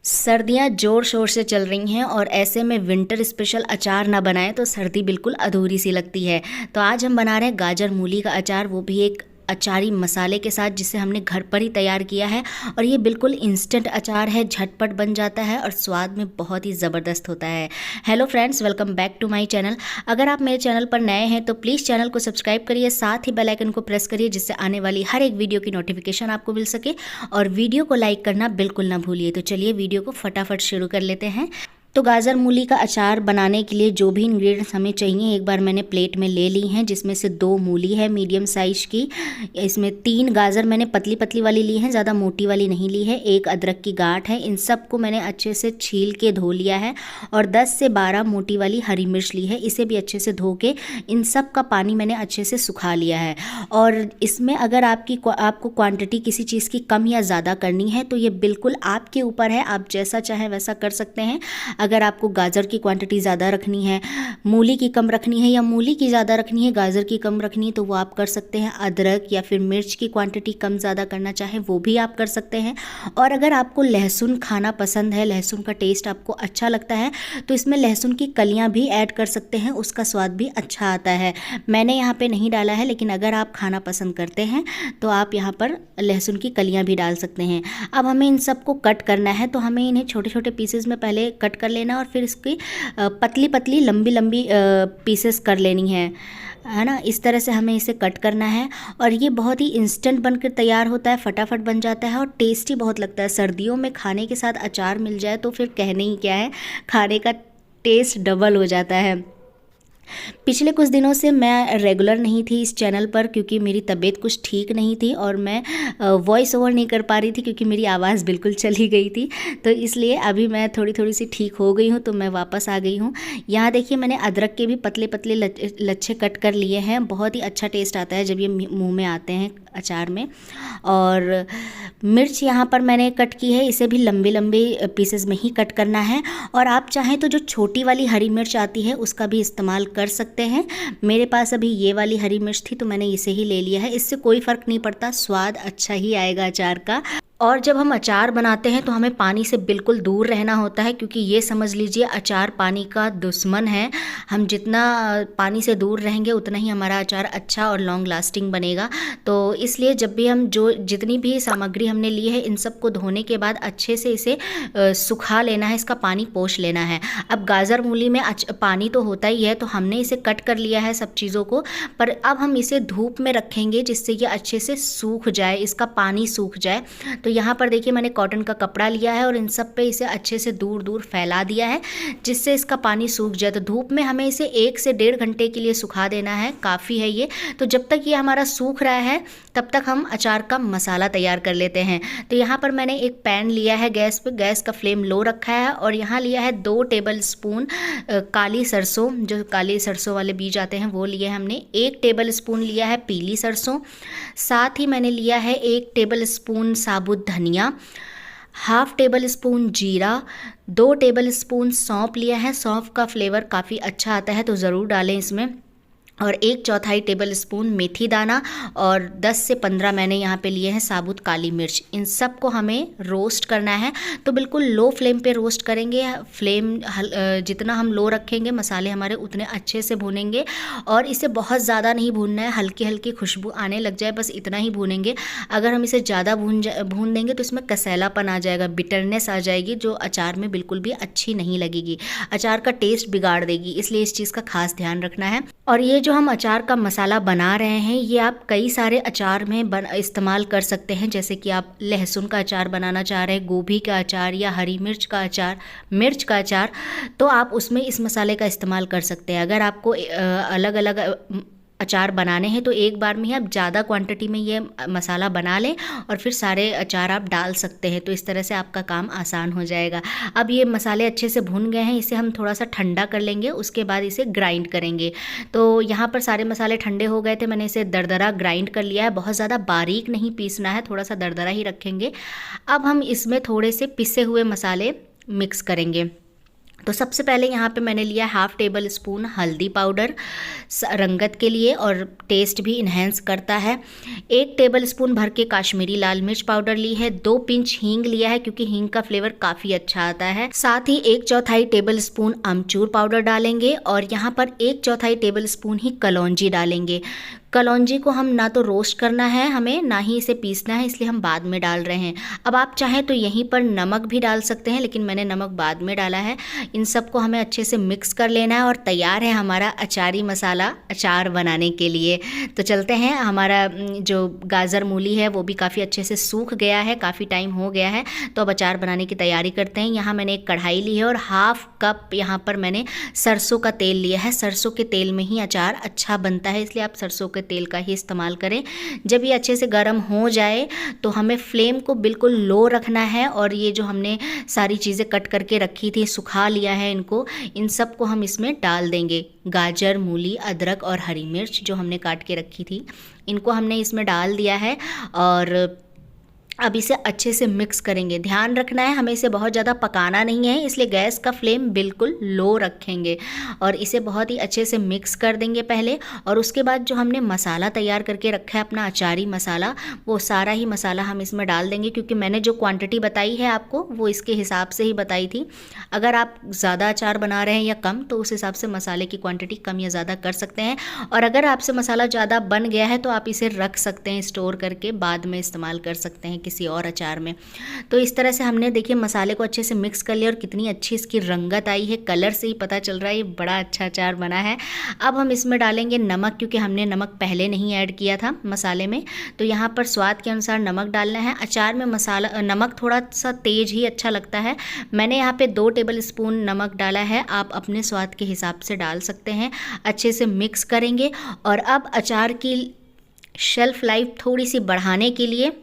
सर्दियाँ ज़ोर शोर से चल रही हैं और ऐसे में विंटर स्पेशल अचार ना बनाएं तो सर्दी बिल्कुल अधूरी सी लगती है। तो आज हम बना रहे हैं गाजर मूली का अचार, वो भी एक अचारी मसाले के साथ जिसे हमने घर पर ही तैयार किया है। और ये बिल्कुल इंस्टेंट अचार है, झटपट बन जाता है और स्वाद में बहुत ही ज़बरदस्त होता है। Hello friends, welcome back to my channel. अगर आप मेरे चैनल पर नए हैं तो प्लीज़ चैनल को सब्सक्राइब करिए, साथ ही बेल आइकन को प्रेस करिए जिससे आने वाली हर एक वीडियो की नोटिफिकेशन आपको मिल सके। और वीडियो को लाइक करना बिल्कुल ना भूलिए। तो चलिए वीडियो को फटाफट शुरू कर लेते हैं। तो गाजर मूली का अचार बनाने के लिए जो भी इंग्रेडिएंट्स हमें चाहिए एक बार मैंने प्लेट में ले ली हैं, जिसमें से 2 मूली है मीडियम साइज की, इसमें 3 गाजर मैंने पतली पतली वाली ली हैं, ज़्यादा मोटी वाली नहीं ली है, 1 अदरक की गांठ है। इन सबको मैंने अच्छे से छील के धो लिया है। और 10 से 12 मोटी वाली हरी मिर्च ली है, इसे भी अच्छे से धो के इन सब का पानी मैंने अच्छे से सुखा लिया है। और इसमें अगर आपको क्वांटिटी किसी चीज़ की कम या ज़्यादा करनी है तो ये बिल्कुल आपके ऊपर है, आप जैसा चाहें वैसा कर सकते हैं। अगर आपको गाजर की क्वांटिटी ज़्यादा रखनी है, मूली की कम रखनी है, या मूली की ज़्यादा रखनी है गाजर की कम रखनी है, तो वो आप कर सकते हैं। अदरक या फिर मिर्च की क्वांटिटी कम ज़्यादा करना चाहें वो भी आप कर सकते हैं। और अगर आपको लहसुन खाना पसंद है, लहसुन का टेस्ट आपको अच्छा लगता है, तो इसमें लहसुन की कलियाँ भी ऐड कर सकते हैं, उसका स्वाद भी अच्छा आता है। मैंने यहाँ पर नहीं डाला है, लेकिन अगर आप खाना पसंद करते हैं तो आप यहाँ पर लहसुन की कलियाँ भी डाल सकते हैं। अब हमें इन सबको कट करना है, तो हमें इन्हें छोटे छोटे पीसेस में पहले कट कर लेना और फिर इसकी पतली पतली लंबी लंबी पीसेस कर लेनी है ना। इस तरह से हमें इसे कट करना है। और ये बहुत ही इंस्टेंट बनकर तैयार होता है, फटाफट बन जाता है और टेस्टी बहुत लगता है। सर्दियों में खाने के साथ अचार मिल जाए तो फिर कहने ही क्या है, खाने का टेस्ट डबल हो जाता है। पिछले कुछ दिनों से मैं रेगुलर नहीं थी इस चैनल पर, क्योंकि मेरी तबीयत कुछ ठीक नहीं थी और मैं वॉइस ओवर नहीं कर पा रही थी, क्योंकि मेरी आवाज़ बिल्कुल चली गई थी। तो इसलिए अभी मैं थोड़ी सी ठीक हो गई हूँ, तो मैं वापस आ गई हूँ। यहाँ देखिए मैंने अदरक के भी पतले पतले लच्छे कट कर लिए हैं। बहुत ही अच्छा टेस्ट आता है जब ये मुँह में आते हैं अचार में। और मिर्च यहाँ पर मैंने कट की है, इसे भी लंबे लंबे पीसेस में ही कट करना है। और आप चाहें तो जो छोटी वाली हरी मिर्च आती है उसका भी इस्तेमाल कर सकते हैं। मेरे पास अभी ये वाली हरी मिर्च थी तो मैंने इसे ही ले लिया है। इससे कोई फ़र्क नहीं पड़ता, स्वाद अच्छा ही आएगा अचार का। और जब हम अचार बनाते हैं तो हमें पानी से बिल्कुल दूर रहना होता है, क्योंकि ये समझ लीजिए अचार पानी का दुश्मन है। हम जितना पानी से दूर रहेंगे उतना ही हमारा अचार अच्छा और लॉन्ग लास्टिंग बनेगा। तो इसलिए जब भी हम जितनी भी सामग्री हमने ली है इन सबको धोने के बाद अच्छे से इसे सुखा लेना है, इसका पानी पोंछ लेना है। अब गाजर मूली में पानी तो होता ही है, तो हमने इसे कट कर लिया है सब चीज़ों को, पर अब हम इसे धूप में रखेंगे जिससे ये अच्छे से सूख जाए, इसका पानी सूख जाए। तो यहाँ पर देखिए मैंने कॉटन का कपड़ा लिया है और इन सब पे इसे अच्छे से दूर दूर फैला दिया है, जिससे इसका पानी सूख जाए। तो धूप में हमें इसे 1 से 1.5 घंटे के लिए सुखा देना है, काफ़ी है ये। तो जब तक ये हमारा सूख रहा है तब तक हम अचार का मसाला तैयार कर लेते हैं। तो यहाँ पर मैंने एक पैन लिया है गैस पे, गैस का फ्लेम लो रखा है और यहाँ लिया है 2 टेबल स्पून काली सरसों, जो काली सरसों वाले बीज आते हैं वो लिए हमने। 1 टेबल स्पून लिया है पीली सरसों। साथ ही मैंने लिया है 1 टेबल स्पून साबुत धनिया, हाफ टेबल स्पून जीरा, 2 टेबल स्पून सौंफ लिया है। सौंफ का फ्लेवर काफ़ी अच्छा आता है तो ज़रूर डालें इसमें। और 1/4 टेबल स्पून मेथी दाना और 10 से 15 मैंने यहाँ पे लिए हैं साबुत काली मिर्च। इन सब को हमें रोस्ट करना है, तो बिल्कुल लो फ्लेम पे रोस्ट करेंगे। फ्लेम जितना हम लो रखेंगे मसाले हमारे उतने अच्छे से भूनेंगे। और इसे बहुत ज़्यादा नहीं भूनना है, हल्की हल्की खुशबू आने लग जाए बस इतना ही भूनेंगे। अगर हम इसे ज़्यादा भून देंगे तो इसमें कसैलापन आ जाएगा, बिटरनेस आ जाएगी, जो अचार में बिल्कुल भी अच्छी नहीं लगेगी, अचार का टेस्ट बिगाड़ देगी। इसलिए इस चीज़ का खास ध्यान रखना है। और ये जो हम अचार का मसाला बना रहे हैं ये आप कई सारे अचार में इस्तेमाल कर सकते हैं। जैसे कि आप लहसुन का अचार बनाना चाह रहे हैं, गोभी का अचार या हरी मिर्च का अचार, मिर्च का अचार, तो आप उसमें इस मसाले का इस्तेमाल कर सकते हैं। अगर आपको अलग अलग अचार बनाने हैं तो एक बार में ही आप ज़्यादा क्वांटिटी में ये मसाला बना लें और फिर सारे अचार आप डाल सकते हैं। तो इस तरह से आपका काम आसान हो जाएगा। अब ये मसाले अच्छे से भुन गए हैं, इसे हम थोड़ा सा ठंडा कर लेंगे, उसके बाद इसे ग्राइंड करेंगे। तो यहाँ पर सारे मसाले ठंडे हो गए थे, मैंने इसे दरदरा ग्राइंड कर लिया है। बहुत ज़्यादा बारीक नहीं पीसना है, थोड़ा सा दरदरा ही रखेंगे। अब हम इसमें थोड़े से पिसे हुए मसाले मिक्स करेंगे। तो सबसे पहले यहाँ पे मैंने लिया 1/2 टेबल स्पून हल्दी पाउडर रंगत के लिए और टेस्ट भी इन्हेंस करता है। 1 टेबल स्पून भर के काश्मीरी लाल मिर्च पाउडर ली है। 2 पिंच हींग लिया है क्योंकि हींग का फ्लेवर काफ़ी अच्छा आता है। साथ ही 1/4 टेबल स्पून अमचूर पाउडर डालेंगे और यहाँ पर 1/4 टेबल स्पून ही कलौंजी डालेंगे। कलौंजी को हम ना तो रोस्ट करना है हमें, ना ही इसे पीसना है, इसलिए हम बाद में डाल रहे हैं। अब आप चाहें तो यहीं पर नमक भी डाल सकते हैं, लेकिन मैंने नमक बाद में डाला है। इन सबको हमें अच्छे से मिक्स कर लेना है और तैयार है हमारा अचारी मसाला अचार बनाने के लिए। तो चलते हैं। हमारा जो गाजर मूली है वो भी काफ़ी अच्छे से सूख गया है, काफ़ी टाइम हो गया है। तो अब अचार बनाने की तैयारी करते हैं। यहाँ मैंने एक कढ़ाई ली है और 1/2 कप यहाँ पर मैंने सरसों का तेल लिया है। सरसों के तेल में ही अचार अच्छा बनता है, इसलिए आप सरसों के तेल का ही इस्तेमाल करें। जब ये अच्छे से गर्म हो जाए तो हमें फ्लेम को बिल्कुल लो रखना है और ये जो हमने सारी चीज़ें कट करके रखी थी, सुखा लिया है इनको, इन सब को हम इसमें डाल देंगे। गाजर, मूली, अदरक और हरी मिर्च जो हमने काट के रखी थी, इनको हमने इसमें डाल दिया है और अब इसे अच्छे से मिक्स करेंगे। ध्यान रखना है हमें इसे बहुत ज़्यादा पकाना नहीं है, इसलिए गैस का फ्लेम बिल्कुल लो रखेंगे और इसे बहुत ही अच्छे से मिक्स कर देंगे पहले। और उसके बाद जो हमने मसाला तैयार करके रखा है अपना अचारी मसाला, वो सारा ही मसाला हम इसमें डाल देंगे, क्योंकि मैंने जो क्वांटिटी बताई है आपको वो इसके हिसाब से ही बताई थी। अगर आप ज़्यादा अचार बना रहे हैं या कम, तो उस हिसाब से मसाले की क्वान्टिटी कम या ज़्यादा कर सकते हैं। और अगर आपसे मसाला ज़्यादा बन गया है तो आप इसे रख सकते हैं, स्टोर करके बाद में इस्तेमाल कर सकते हैं किसी और अचार में। तो इस तरह से हमने देखिए मसाले को अच्छे से मिक्स कर लिया और कितनी अच्छी इसकी रंगत आई है। कलर से ही पता चल रहा है ये बड़ा अच्छा अचार बना है। अब हम इसमें डालेंगे नमक, क्योंकि हमने नमक पहले नहीं ऐड किया था मसाले में। तो यहाँ पर स्वाद के अनुसार नमक डालना है। अचार में मसाला नमक थोड़ा सा तेज ही अच्छा लगता है। मैंने यहाँ पे 2 टेबल स्पून नमक डाला है, आप अपने स्वाद के हिसाब से डाल सकते हैं। अच्छे से मिक्स करेंगे और अब अचार की शेल्फ लाइफ थोड़ी सी बढ़ाने के लिए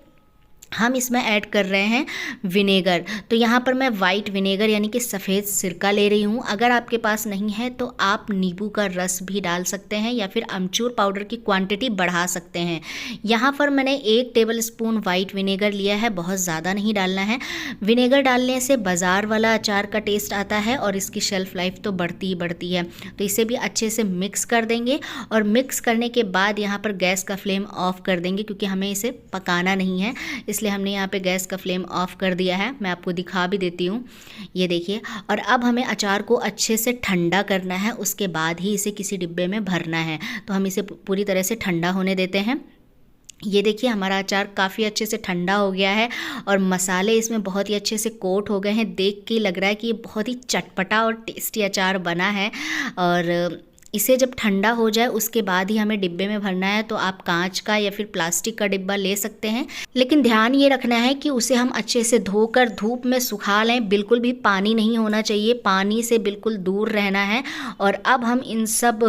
हम इसमें ऐड कर रहे हैं विनेगर। तो यहाँ पर मैं वाइट विनेगर यानी कि सफ़ेद सिरका ले रही हूँ। अगर आपके पास नहीं है तो आप नींबू का रस भी डाल सकते हैं या फिर अमचूर पाउडर की क्वांटिटी बढ़ा सकते हैं। यहाँ पर मैंने 1 टेबल स्पून वाइट विनेगर लिया है, बहुत ज़्यादा नहीं डालना है। विनेगर डालने से बाज़ार वाला अचार का टेस्ट आता है और इसकी शेल्फ़ लाइफ तो बढ़ती ही बढ़ती है। तो इसे भी अच्छे से मिक्स कर देंगे और मिक्स करने के बाद यहाँ पर गैस का फ्लेम ऑफ कर देंगे, क्योंकि हमें इसे पकाना नहीं है, इसलिए हमने यहाँ पे गैस का फ्लेम ऑफ कर दिया है। मैं आपको दिखा भी देती हूँ, ये देखिए। और अब हमें अचार को अच्छे से ठंडा करना है, उसके बाद ही इसे किसी डिब्बे में भरना है। तो हम इसे पूरी तरह से ठंडा होने देते हैं। ये देखिए हमारा अचार काफ़ी अच्छे से ठंडा हो गया है और मसाले इसमें बहुत ही अच्छे से कोट हो गए हैं। देख के लग रहा है कि ये बहुत ही चटपटा और टेस्टी अचार बना है। और इसे जब ठंडा हो जाए उसके बाद ही हमें डिब्बे में भरना है। तो आप कांच का या फिर प्लास्टिक का डिब्बा ले सकते हैं, लेकिन ध्यान ये रखना है कि उसे हम अच्छे से धोकर धूप में सुखा लें। बिल्कुल भी पानी नहीं होना चाहिए, पानी से बिल्कुल दूर रहना है। और अब हम इन सब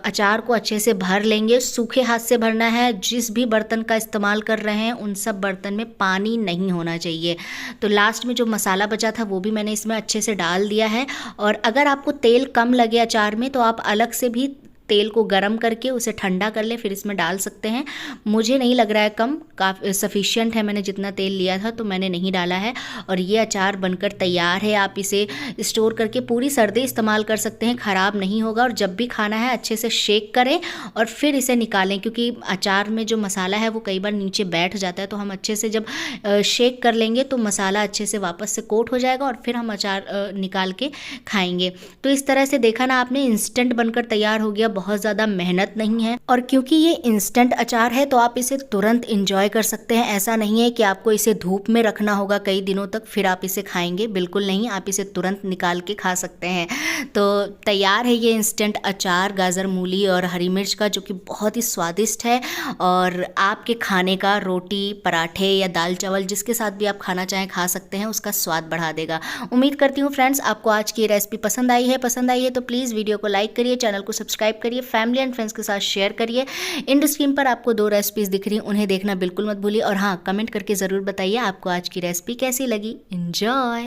अचार को अच्छे से भर लेंगे। सूखे हाथ से भरना है। जिस भी बर्तन का इस्तेमाल कर रहे हैं उन सब बर्तन में पानी नहीं होना चाहिए। तो लास्ट में जो मसाला बचा था वो भी मैंने इसमें अच्छे से डाल दिया है। और अगर आपको तेल कम लगे अचार में तो आप अलग से भी तेल को गरम करके उसे ठंडा कर ले, फिर इसमें डाल सकते हैं। मुझे नहीं लग रहा है कम, काफ़ी सफिशिएंट है। मैंने जितना तेल लिया था तो मैंने नहीं डाला है। और ये अचार बनकर तैयार है। आप इसे स्टोर करके पूरी सर्दी इस्तेमाल कर सकते हैं, ख़राब नहीं होगा। और जब भी खाना है अच्छे से शेक करें और फिर इसे निकालें, क्योंकि अचार में जो मसाला है वो कई बार नीचे बैठ जाता है। तो हम अच्छे से जब शेक कर लेंगे तो मसाला अच्छे से वापस से कोट हो जाएगा और फिर हम अचार निकाल के खाएंगे। तो इस तरह से देखा ना आपने, इंस्टेंट बनकर तैयार हो गया, बहुत ज़्यादा मेहनत नहीं है। और क्योंकि ये इंस्टेंट अचार है तो आप इसे तुरंत इंजॉय कर सकते हैं। ऐसा नहीं है कि आपको इसे धूप में रखना होगा कई दिनों तक फिर आप इसे खाएंगे, बिल्कुल नहीं। आप इसे तुरंत निकाल के खा सकते हैं। तो तैयार है ये इंस्टेंट अचार गाजर मूली और हरी मिर्च का, जो कि बहुत ही स्वादिष्ट है और आपके खाने का रोटी पराठे या दाल चावल जिसके साथ भी आप खाना चाहें खा सकते हैं, उसका स्वाद बढ़ा देगा। उम्मीद करती हूँ फ्रेंड्स आपको आज की रेसिपी पसंद आई है। पसंद आई है तो प्लीज़ वीडियो को लाइक करिए, चैनल को सब्सक्राइब करिए, फैमिली एंड फ्रेंड्स के साथ शेयर करिए। इंड स्क्रीन पर आपको 2 रेसिपीज़ दिख रही हैं, उन्हें देखना बिल्कुल मत भूलिए। और हाँ, कमेंट करके ज़रूर बताइए आपको आज की रेसिपी कैसी लगी। एंजॉय।